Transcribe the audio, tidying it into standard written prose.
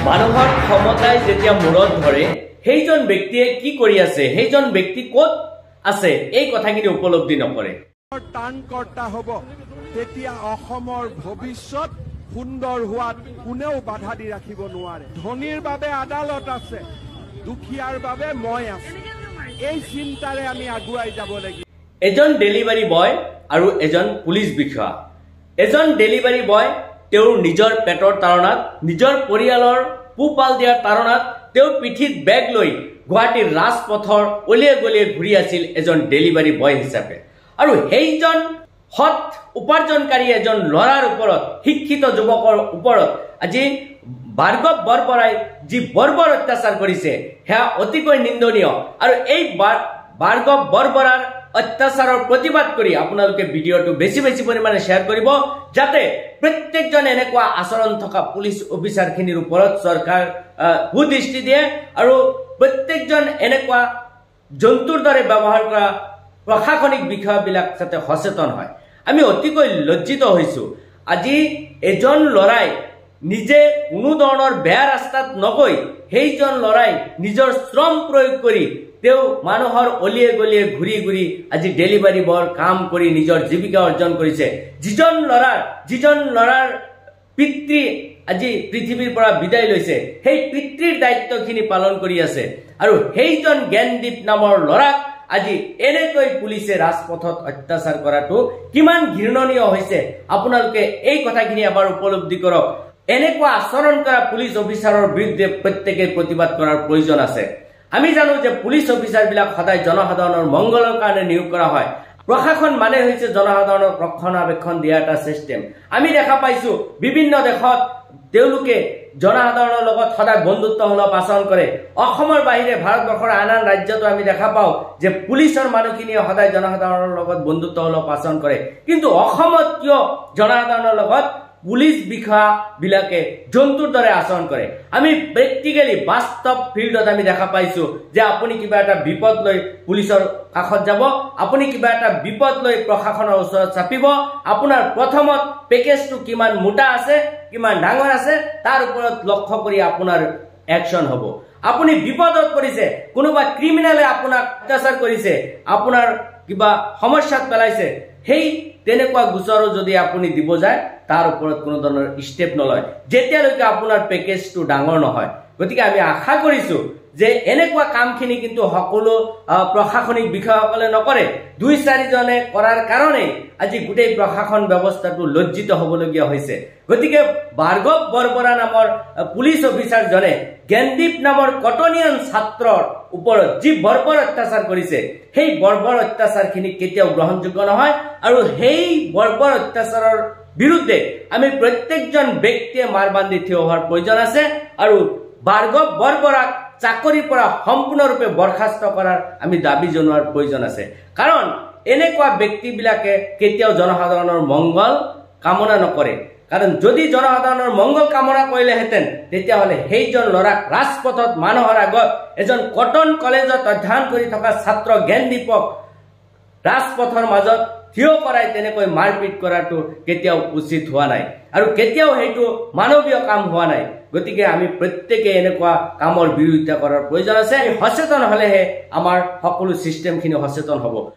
মানুহৰ ক্ষমতাই যেতিয়া মূৰত ধৰে সেইজন ব্যক্তিয়ে কি কৰি আছে, সেইজন ব্যক্তি ক'ত আছে এই কথাখিনি উপলব্ধি নকৰে। টান কৰ্তা হ'ব তেতিয়া অসমৰ ভৱিষ্যত সুন্দৰ হোৱাত কোনেও বাধা দি ৰাখিব নোৱাৰে। ধনীৰ বাবে আদালত আছে, দুখীয়াৰ বাবে মই আছো। এই চিন্তাৰে আমি আগুৱাই যাব লাগিব। এজন ডেলিভাৰী বয় আৰু এজন পুলিচ বিষয়া। এজন ডেলিভাৰী বয় তেওঁৰ নিজৰ পেটৰ তাৰণাত, নিজৰ পৰিয়ালৰ পোহপাল দিয়াৰ তাৰণাত তেওঁৰ পিঠিত বেগ লৈ গুৱাহাটীৰ ৰাজপথৰ অলিয়ে গলিয়ে ঘূৰি আছিল এজন ডেলিভাৰী বয় হিচাপে। আৰু সেইজন সৎ উপাৰ্জনকাৰী এজন ল'ৰাৰ ওপৰত, শিক্ষিত যুৱকৰ ওপৰত আজি ভাৰ্গৱ বৰবৰাই যি বৰ্বৰ অত্যাচাৰ কৰিছে সেয়া অতিকৈ নিন্দনীয়। আৰু এই ভাৰ্গৱ বৰবৰাৰ অত্যাচাৰৰ প্ৰতিবাদ কৰি আপোনালোকে ভিডিঅ'টো বেছি পৰিমাণে শ্বেয়াৰ কৰিব, যাতে প্ৰত্যেকজন এনেকুৱা আচৰণ থকা পুলিচ অফিচাৰখিনিৰ ওপৰত চৰকাৰ সুদৃষ্টি দিয়ে আৰু প্ৰত্যেকজন এনেকুৱা জন্তুৰ দৰে ব্যৱহাৰ কৰা প্ৰশাসনিক বিষয়াবিলাক যাতে সচেতন হয়। আমি অতিকৈ লজ্জিত হৈছো। আজি এজন ল'ৰাই নিজে কোনো ধৰণৰ বেয়া ৰাস্তাত নগৈ সেইজন ল'ৰাই নিজৰ শ্ৰম প্ৰয়োগ কৰি তেওঁ মানুহৰ অলিয়ে গলিয়ে ঘূৰি আজি ডেলিভাৰী বয়ৰ কাম কৰি নিজৰ জীৱিকা অৰ্জন কৰিছে। যিজন ল'ৰাৰ পিতৃ আজি পৃথিৱীৰ পৰা বিদায় লৈছে, সেই পিতৃৰ দায়িত্বখিনি পালন কৰি আছে। আৰু সেইজন জ্ঞানদীপ নামৰ ল'ৰাক আজি এনেকৈ পুলিচে ৰাজপথত অত্যাচাৰ কৰাটো কিমান ঘৃণনীয় হৈছে আপোনালোকে এই কথাখিনি এবাৰ উপলব্ধি কৰক। এনেকুৱা আচৰণ কৰা পুলিচ অফিচাৰৰ বিৰুদ্ধে প্ৰত্যেকে প্ৰতিবাদ কৰাৰ প্ৰয়োজন আছে। আমি জানো যে পুলিচ অফিচাৰবিলাক সদায় জনসাধাৰণৰ মংগলৰ কাৰণে নিয়োগ কৰা হয়। প্ৰশাসন মানে হৈছে জনসাধাৰণক ৰক্ষণাবেক্ষণ দিয়া এটা চিষ্টেম। আমি দেখা পাইছো বিভিন্ন দেশত তেওঁলোকে জনসাধাৰণৰ লগত সদায় বন্ধুত্বসুলভ আচৰণ কৰে। অসমৰ বাহিৰে ভাৰতবৰ্ষৰ আন ৰাজ্যতো আমি দেখা পাওঁ যে পুলিচৰ মানুহখিনিয়ে সদায় জনসাধাৰণৰ লগত বন্ধুত্বসুলভ আচৰণ কৰে। কিন্তু অসমত কিয় জনসাধাৰণৰ লগত পুলিচ বিষয়াবিলাকে জন্তুৰ দৰে আচৰণ কৰে? আমি প্ৰেক্টিকেলি বাস্তৱ ফিল্ডত আমি দেখা পাইছো যে আপুনি কিবা এটা বিপদ লৈ পুলিচৰ কাষত যাব, আপুনি কিবা এটা বিপদ লৈ প্ৰশাসনৰ ওচৰত চাপিব, আপোনাৰ প্ৰথমত পেকেজটো কিমান মোটা আছে, কিমান ডাঙৰ আছে তাৰ ওপৰত লক্ষ্য কৰি আপোনাৰ একশ্যন হ'ব। আপুনি বিপদত পৰিছে, কোনোবা ক্ৰিমিনেলে আপোনাক অত্যাচাৰ কৰিছে, আপোনাৰ কিবা সমস্যাত পেলাইছে, সেই তেনেকুৱা গোচৰো যদি আপুনি দিব যায় তাৰ ওপৰত কোনো ধৰণৰ ষ্টেপ নলয় যেতিয়ালৈকে আপোনাৰ পেকেজটো ডাঙৰ নহয়। গতিকে আমি আশা কৰিছো যে এনেকুৱা কামখিনি কিন্তু সকলো প্ৰশাসনিক বিষয়াসকলে নকৰে। 2-4 জনে কৰাৰ কাৰণে আজি গোটেই প্ৰশাসন ব্যৱস্থাটো লজ্জিত হ'বলগীয়া হৈছে। গতিকে ভাৰ্গৱ বৰবৰা নামৰ পুলিচ অফিচাৰজনে জ্ঞানদীপ নামৰ কটনিয়ান ছাত্ৰৰ ওপৰত যি বৰ্বৰ অত্যাচাৰ কৰিছে, সেই বৰ্বৰ অত্যাচাৰখিনি কেতিয়াও গ্ৰহণযোগ্য নহয়। আৰু সেই বৰ্বৰ অত্যাচাৰৰ বিৰুদ্ধে আমি প্ৰত্যেকজন ব্যক্তিয়ে মাৰ বান্ধি থিয় হোৱাৰ প্ৰয়োজন আছে। আৰু ভাৰ্গৱ বৰবৰাক চাকৰিৰ পৰা সম্পূৰ্ণৰূপে বৰখাস্ত কৰাৰ আমি দাবী জনোৱাৰ প্ৰয়োজন আছে। কাৰণ এনেকুৱা ব্যক্তিবিলাকে কেতিয়াও জনসাধাৰণৰ মংগল কামনা নকৰে। কাৰণ যদি জনসাধাৰণৰ মংগল কামনা কৰিলেহেঁতেন তেতিয়াহ'লে সেইজন ল'ৰাক ৰাজপথত মানুহৰ আগত এজন কটন কলেজত অধ্যয়ন কৰি থকা ছাত্ৰ জ্ঞানদীপক ৰাজপথৰ মাজত থিয় কৰাই তেনেকৈ মাৰপিট কৰাটো কেতিয়াও উচিত হোৱা নাই আৰু কেতিয়াও সেইটো মানৱীয় কাম হোৱা নাই। গতিকে আমি প্ৰত্যেকে এনেকুৱা কামৰ বিৰোধিতা কৰাৰ প্ৰয়োজন আছে। সচেতন হ'লেহে আমাৰ সকলো চিষ্টেমখিনি সচেতন হ'ব।